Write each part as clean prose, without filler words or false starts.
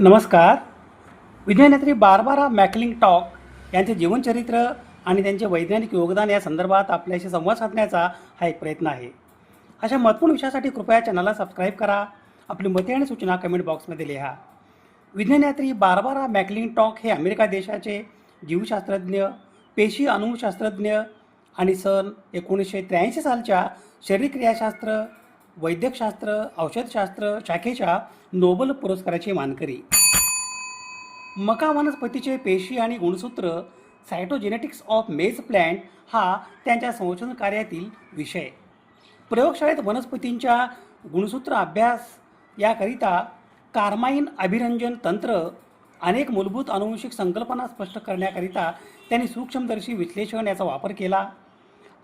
नमस्कार. विज्ञानयात्री बार्बारा मॅक्लिंटॉक यांचे जीवनचरित्र आणि त्यांचे वैज्ञानिक योगदान या संदर्भात आपल्याशी संवाद साधण्याचा हा एक प्रयत्न आहे. अशा महत्त्वपूर्ण विषयासाठी कृपया चॅनलला सबस्क्राईब करा. आपली मते आणि सूचना कमेंट बॉक्समध्ये लिहा. विज्ञानयात्री बार्बारा मॅक्लिंटॉक हे अमेरिका देशाचे जीवशास्त्रज्ञ, पेशी अणुशास्त्रज्ञ आणि सन 1983 सालच्या शरीरक्रियाशास्त्र, वैद्यकशास्त्र, औषधशास्त्र शाखेच्या नोबेल पुरस्काराचे मानकरी. मका वनस्पतीचे पेशी आणि गुणसूत्र सायटोजेनेटिक्स ऑफ मेज प्लॅन्ट हा त्यांच्या संशोधन कार्यातील विषय. प्रयोगशाळेत वनस्पतींच्या गुणसूत्र अभ्यास याकरिता कार्माइन अभिरंजन तंत्र, अनेक मूलभूत आनुवंशिक संकल्पना स्पष्ट करण्याकरिता त्यांनी सूक्ष्मदर्शी विश्लेषण याचा वापर केला.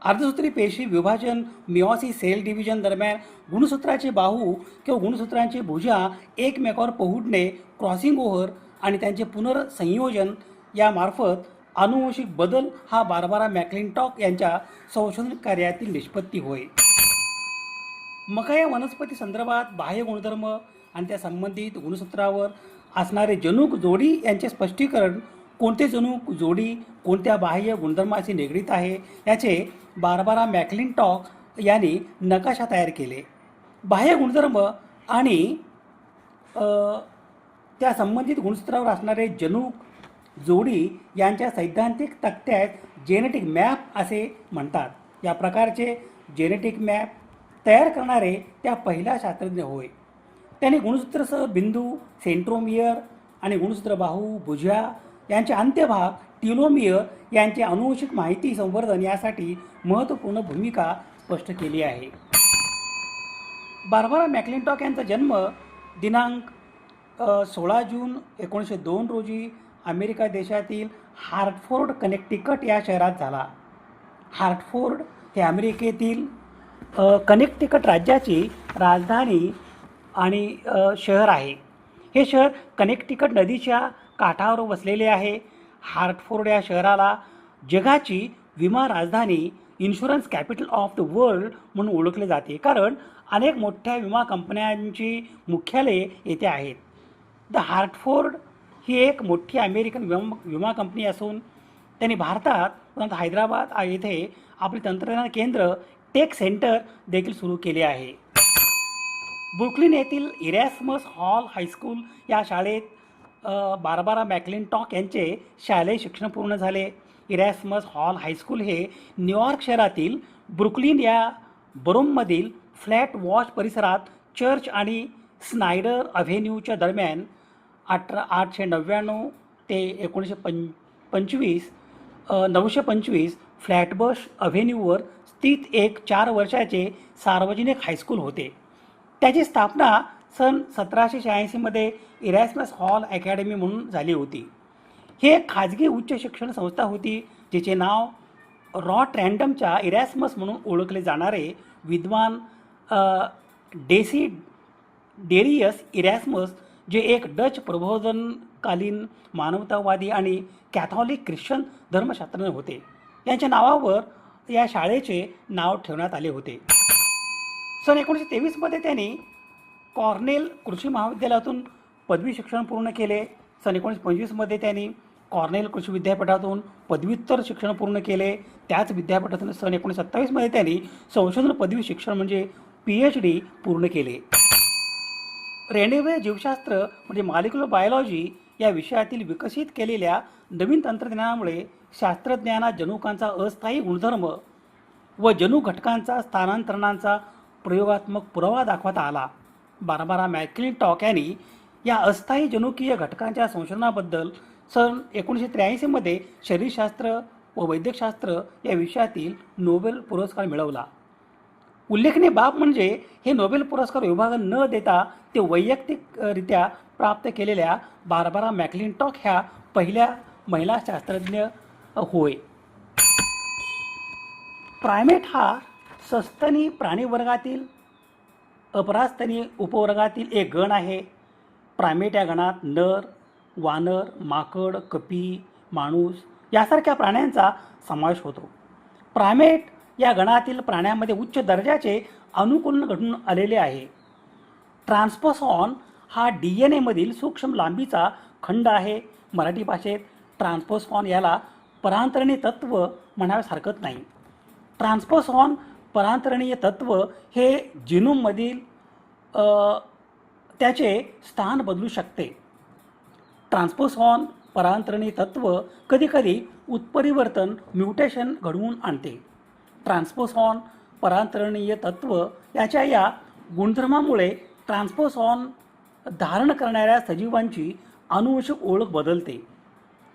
अर्धसूत्री पेशी विभाजन, मिओसिस सेल डिव्हिजन दरम्यान गुणसूत्राचे बाहू किंवा गुणसूत्रांची भुजा एकमेकावर पहुडणे, क्रॉसिंग ओव्हर आणि त्यांचे पुनर्संयोजन यामार्फत आनुवंशिक बदल हा बार्बारा मॅक्लिंटॉक यांच्या संशोधन कार्यातील निष्पत्ती होय. मका या वनस्पती संदर्भात बाह्य गुणधर्म आणि त्या संबंधित गुणसूत्रावर असणारे जनुक जोडी यांचे स्पष्टीकरण, कोणते जनुक जोडी कोणत्या बाह्य गुणधर्माशी निगडीत आहे याचे बार्बारा मॅक्लिंटॉक यांनी नकाशा तयार केले. बाह्य गुणधर्म आणि त्या संबंधित गुणसूत्रावर असणारे जनुक जोडी यांच्या सैद्धांतिक तक्त्यात जेनेटिक मॅप असे म्हणतात. या प्रकारचे जेनेटिक मॅप तयार करणारे त्या पहिला शास्त्रज्ञ होय. त्यांनी गुणसूत्रसह बिंदू, सेंट्रोमियर आणि गुणसूत्र बाहू, भुजा यांचे अंत्यभाग, टिलोमियर यांचे आनुवंशिक माहिती संवर्धन यासाठी महत्त्वपूर्ण भूमिका स्पष्ट केली आहे. बार्बारा मॅक्लिंटॉक यांचा जन्म दिनांक 16 जून 1902 रोजी अमेरिका देशातील हार्टफोर्ड, कनेक्टिकट या शहरात झाला. हार्टफोर्ड हे अमेरिकेतील कनेक्टिकट राज्याची राजधानी आणि शहर आहे. हे शहर कनेक्टिकट नदीच्या काठावर वसलेले आहे. हार्टफोर्ड या शहराला जगाची विमा राजधानी, insurance capital of the world म्हणून ओळखले जाते, कारण अनेक मोठ्या विमा कंपन्यांची मुख्यालये येथे आहेत. द हार्टफोर्ड ही एक मोठी अमेरिकन विमा कंपनी असून त्यांनी भारतात परंतु हैदराबाद येथे आपले तंत्रज्ञान केंद्र टेक सेंटर देखील सुरू केले आहे. ब्रुकलिन येथील इरॅस्मस हॉल हायस्कूल या शाळेत बार्बारा मॅक्लिंटॉक यांचे शालेय शिक्षण पूर्ण झाले. इरॅस्मस हॉल हायस्कूल हे न्यूयॉर्क शहरातील ब्रुकलिन या बरोममधील फ्लॅट वॉच परिसरात चर्च आणि स्नायडर अव्हेन्यूच्या दरम्यान 1899 ते 925 फ्लॅटबश अव्हेन्यूवर स्थित एक 4 वर्षाचे सार्वजनिक हायस्कूल होते. त्याची स्थापना सन 1786 इरॅस्मस हॉल अकॅडमी म्हणून झाली होती. ही एक खाजगी उच्च शिक्षण संस्था होती जिचे नाव रॉटरॅन्डमच्या इरॅस्मस म्हणून ओळखले जाणारे विद्वान डेसिडेरियस इरॅस्मस, जे एक डच प्रबोधनकालीन मानवतावादी आणि कॅथॉलिक ख्रिश्चन धर्मशास्त्रज्ञ होते, यांच्या नावावर या शाळेचे नाव ठेवण्यात आले होते. सन 1923 त्यांनी कॉर्नेल कृषी महाविद्यालयातून पदवी शिक्षण पूर्ण केले. सन 1925 त्यांनी कॉर्नेल कृषी विद्यापीठातून पदव्युत्तर शिक्षण पूर्ण केले. त्याच विद्यापीठातून सन 1927 त्यांनी संशोधन पदवी शिक्षण म्हणजे PhD पूर्ण केले. रेणुवय जीवशास्त्र म्हणजे मॉलिक्युलर बायोलॉजी या विषयातील विकसित केलेल्या नवीन तंत्रज्ञानामुळे शास्त्रज्ञांना जनुकांचा अस्थायी गुणधर्म व जनुक घटकांचा स्थानांतरणांचा प्रयोगात्मक पुरावा दाखवता आला. बार्बारा मॅक्लिंटॉक यांनी या अस्थायी जनुकीय घटकांच्या संशोधनाबद्दल सन 1983 शरीरशास्त्र व वैद्यकशास्त्र या विषयातील नोबेल पुरस्कार मिळवला. उल्लेखनीय बाब म्हणजे हे नोबेल पुरस्कार विभागून न देता ते वैयक्तिकरित्या प्राप्त केलेल्या बार्बारा मॅक्लिंटॉक ह्या पहिल्या महिला शास्त्रज्ञ होय. प्रायमेट हा सस्तनी प्राणीवर्गातील अपरास्तनी उपवर्गातील एक गण आहे. प्रायमेट या गणात नर, वानर, माकड, कपी, माणूस यासारख्या प्राण्यांचा समावेश होतो. प्रायमेट या गणातील प्राण्यांमध्ये उच्च दर्जाचे अनुकूलन घडून आलेले आहे. ट्रान्सपोसॉन हा DNA मधील सूक्ष्म लांबीचा खंड आहे. मराठी भाषेत ट्रान्सपोसॉन याला परांतरणीय तत्व म्हणाव्यास हरकत नाही. ट्रान्सपोसॉन परांतरणीय तत्व हे जिनोममधील त्याचे स्थान बदलू शकते. ट्रान्सपोसॉन परांतरणीय तत्व कधीकधी उत्परिवर्तन म्युटेशन घडवून आणते. ट्रान्सपोसॉन परांतरणीय तत्व याच्या या गुणधर्मामुळे ट्रान्सपोसॉन धारण करणाऱ्या सजीवांची आनुवंशिक ओळख बदलते.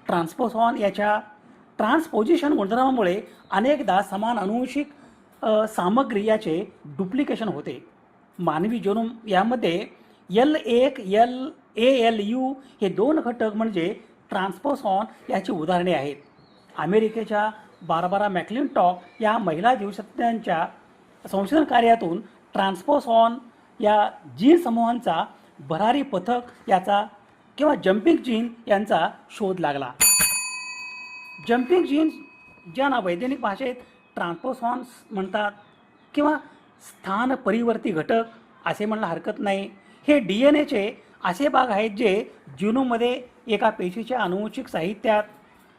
ट्रान्सपोसॉन याच्या ट्रान्सपोजिशन गुणधर्मामुळे अनेकदा समान आनुवंशिक सामग्री याचे डुप्लिकेशन होते. मानवी जीनोम यामध्ये L1 ALU हे 2 घटक म्हणजे ट्रान्सपोसॉन याची उदाहरणे आहेत. अमेरिकेच्या बार्बरा मॅक्लिंटॉक या महिला जीवशास्त्रज्ञांच्या संशोधन कार्यातून ट्रान्सपोसॉन या जीन समूहांचा भरारी पथक याचा किंवा जम्पिंग जीन यांचा शोध लागला. जम्पिंग जीन्स ज्यांना वैज्ञानिक भाषेत ट्रान्सपोसॉन्स म्हणतात किंवा स्थान परिवर्ती घटक असे म्हणायला हरकत नाही. हे DNAचे असे भाग आहेत जे जीनोममध्ये एका पेशीच्या आनुवंशिक साहित्यात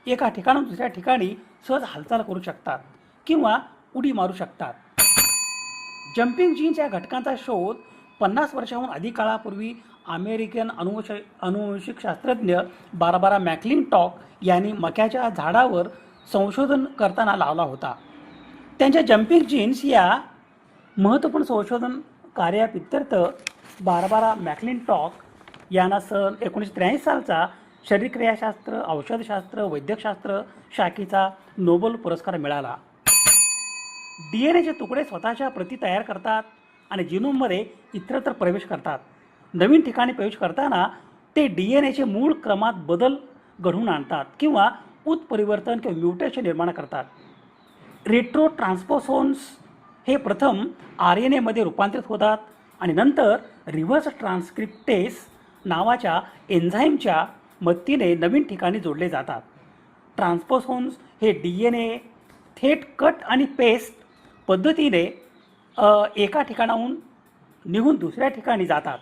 एका ठिकाणाहून दुसऱ्या ठिकाणी सहज हालचाल करू शकतात किंवा उडी मारू शकतात. जम्पिंग जीन्स या घटकांचा शोध 50 वर्षांहून अधिक काळापूर्वी अमेरिकन अनुवंशिक शास्त्रज्ञ बार्बरा मॅक्लिंटॉक यांनी मक्याच्या झाडावर संशोधन करताना लावला होता. त्यांच्या जम्पिंग जीन्स या महत्त्वपूर्ण संशोधन कार्याप्रित्यर्थ बार्बरा मॅक्लिंटॉक यांना सन 1983 सालचा शरीरक्रियाशास्त्र, औषधशास्त्र, वैद्यकशास्त्र शाखेचा नोबेल पुरस्कार मिळाला. DNAचे तुकडे स्वतःच्या प्रती तयार करतात आणि जीनोममध्ये इतरत्र प्रवेश करतात. नवीन ठिकाणी प्रवेश करताना ते DNAचे मूळ क्रमात बदल घडवून आणतात किंवा उत्परिवर्तन किंवा म्युटेशन निर्माण करतात. रेट्रो ट्रान्सपोसॉन्स हे प्रथम RNAमध्ये रूपांतरित होतात आणि नंतर रिव्हर्स ट्रान्सक्रिप्टेस नावाच्या एन्झाईमच्या मदतीने नवीन ठिकाणी जोडले जातात. ट्रान्सपोसॉन्स हे DNA थेट कट आणि पेस्ट पद्धतीने एका ठिकाणाहून निघून दुसऱ्या ठिकाणी जातात.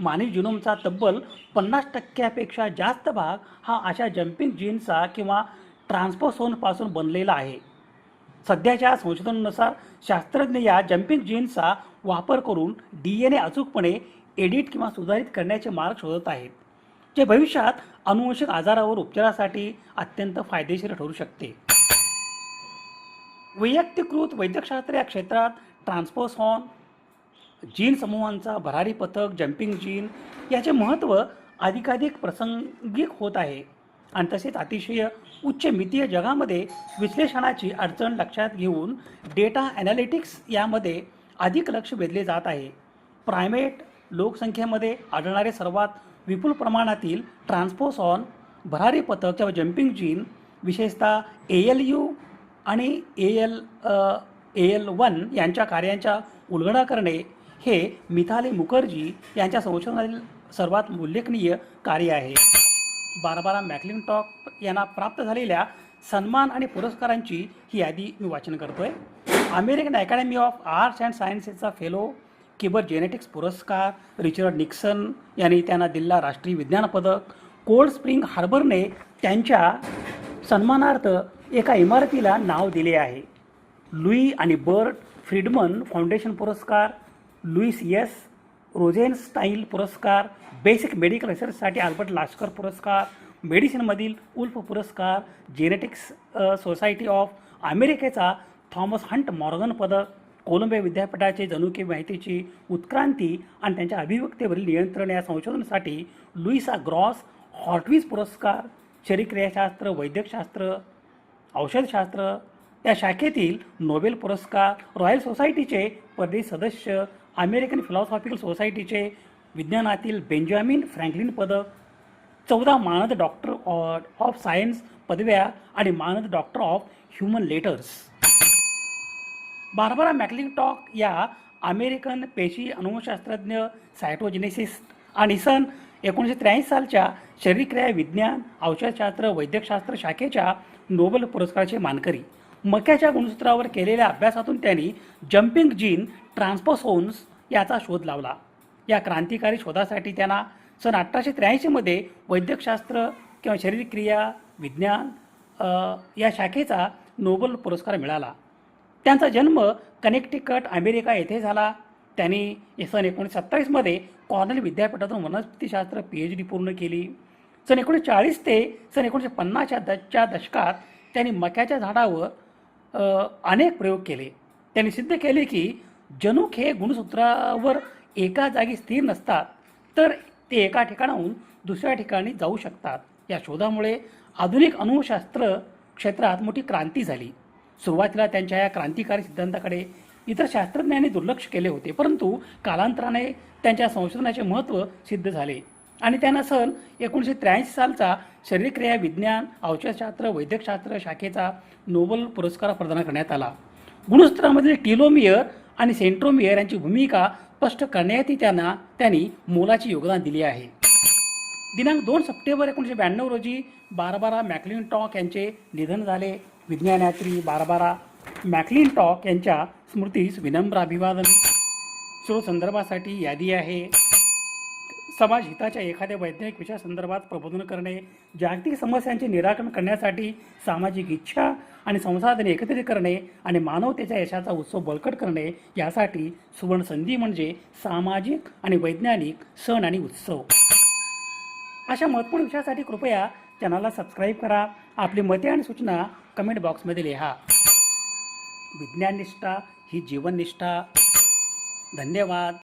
मानवी जीनोमचा तब्बल 50% जास्त भाग हा अशा जम्पिंग जीन्सचा किंवा ट्रान्सपोसॉनपासून बनलेला आहे. सध्याच्या संशोधनानुसार शास्त्रज्ञ या जम्पिंग जीन्सचा वापर करून DNA अचूकपणे एडिट किंवा सुधारित करण्याचे मार्ग शोधत आहेत, जे भविष्यात अनुवंशिक आजारावर उपचारासाठी अत्यंत फायदेशीर ठरू शकते. वैयक्तिकृत वैद्यकशास्त्र या क्षेत्रात ट्रान्सपोसॉन जीन समूहांचा भरारी पथक, जम्पिंग जीन याचे महत्त्व अधिकाधिक प्रासंगिक होत आहे आणि तसेच अतिशय उच्च मितीय जगामध्ये विश्लेषणाची अडचण लक्षात घेऊन डेटा ॲनालिटिक्स यामध्ये अधिक लक्ष वेधले जात आहे. प्रायमेट लोकसंख्येमध्ये आढळणारे सर्वात विपुल प्रमाणातील ट्रान्सपोसॉन भरारी पथक किंवा जम्पिंग जीन विशेषतः ALU आणि AL1 यांच्या कार्यांच्या उलगडा करणे हे मिथाली मुखर्जी यांच्या संशोधनातील सर्वात उल्लेखनीय कार्य आहे. बार्बरा मॅक्लिंटॉक यांना प्राप्त झालेल्या सन्मान आणि पुरस्कारांची ही यादी मी वाचन करतोय. American academy of arts and सायन्सेसचा फेलो, किबर जेनेटिक्स पुरस्कार, रिचर्ड निक्सन यांनी त्यांना दिलेला राष्ट्रीय विज्ञान पदक, कोल्ड स्प्रिंग हार्बरने त्यांच्या सन्मानार्थ एका इमारतीला नाव दिले आहे. लुई आणि बर्ट फ्रीडमन फाउंडेशन पुरस्कार, लुईस S. रोझेनस्टाईन पुरस्कार, बेसिक मेडिकल रिसर्चसाठी अल्बर्ट लास्कर पुरस्कार, मेडिसिनमधील उल्फ पुरस्कार, जेनेटिक्स सोसायटी ऑफ अमेरिकेचा थॉमस हंट मॉर्गन पदक, कोलंबिया विद्यापीठाचे जनुकीय माहितीची उत्क्रांती आणि त्यांच्या अभिव्यक्तीवरील नियंत्रण या संशोधनासाठी लुईसा ग्रॉस हॉर्टविज पुरस्कार, शरीरक्रियाशास्त्र, वैद्यकशास्त्र, औषधशास्त्र या शाखेतील नोबेल पुरस्कार, रॉयल सोसायटीचे परदेशी सदस्य, अमेरिकन फिलॉसॉफिकल सोसायटीचे विज्ञानातील बेंजामिन फ्रँकलिन पदक, 14 मानद डॉक्टर ऑफ सायन्स पदव्या आणि मानद doctor of human letters. Barbara McClintock या अमेरिकन पेशी अनुवंशशास्त्रज्ञ, सायटोजेनेसिस्ट आणि सन 1983 सालच्या शरीरक्रिया विज्ञान, औषधशास्त्र, वैद्यकशास्त्र शाखेच्या नोबेल पुरस्काराचे मानकरी. मक्याच्या गुणसूत्रावर केलेल्या अभ्यासातून त्यांनी जम्पिंग जीन ट्रान्सपोसॉन्स याचा शोध लावला. या क्रांतिकारी शोधासाठी त्यांना सन 1883मध्ये वैद्यकशास्त्र किंवा शारीरिक क्रिया विज्ञान या शाखेचा नोबेल पुरस्कार मिळाला. त्यांचा जन्म कनेक्टिकट अमेरिका येथे झाला. त्यांनी सन 1927मध्ये कॉर्नेल विद्यापीठातून वनस्पतीशास्त्र PhD पूर्ण केली. सन 1940 ते सन 1950च्या दशकात त्यांनी मक्याच्या झाडावर अनेक प्रयोग केले. त्यांनी सिद्ध केले की जनुक हे गुणसूत्रावर एका जागी स्थिर नसतात, तर ते एका ठिकाणाहून दुसऱ्या ठिकाणी जाऊ शकतात. या शोधामुळे आधुनिक अणुशास्त्र क्षेत्रात मोठी क्रांती झाली. सुरुवातीला त्यांच्या या क्रांतिकारी सिद्धांताकडे इतर शास्त्रज्ञांनी दुर्लक्ष केले होते, परंतु कालांतराने त्यांच्या संशोधनाचे महत्त्व सिद्ध झाले आणि त्यांना सन 1983 सालचा शरीरक्रिया विज्ञान औषधशास्त्र वैद्यकशास्त्र शाखेचा नोबेल पुरस्कार प्रदान करण्यात आला. गुणसूत्रामधील टीलोमियर आणि सेंट्रोमियर यांची भूमिका स्पष्ट करण्यासाठी त्यांनी मोलाचे योगदान दिले आहे. दिनांक 2 सप्टेंबर 1992 रोजी बार्बारा मॅक्लिंटॉक यांचे निधन झाले. विज्ञानयात्री बार्बारा मॅक्लिंटॉक यांच्या स्मृतीस विनम्र अभिवादन. स्रोत संदर्भासाठी यादी आहे. समाज हिताच्या एखाद्या वैज्ञानिक विषयासंदर्भात प्रबोधन करणे, जागतिक समस्यांचे निराकरण करण्यासाठी सामाजिक इच्छा आणि संसाधने एकत्रित करणे आणि मानवतेच्या यशाचा उत्सव बळकट करणे यासाठी सुवर्ण संधी म्हणजे सामाजिक आणि वैज्ञानिक सण आणि उत्सव. अशा महत्त्वपूर्ण विषयासाठी कृपया चॅनलला सबस्क्राईब करा. आपली मते आणि सूचना कमेंट बॉक्समध्ये लिहा. विज्ञाननिष्ठा ही जीवननिष्ठा. धन्यवाद.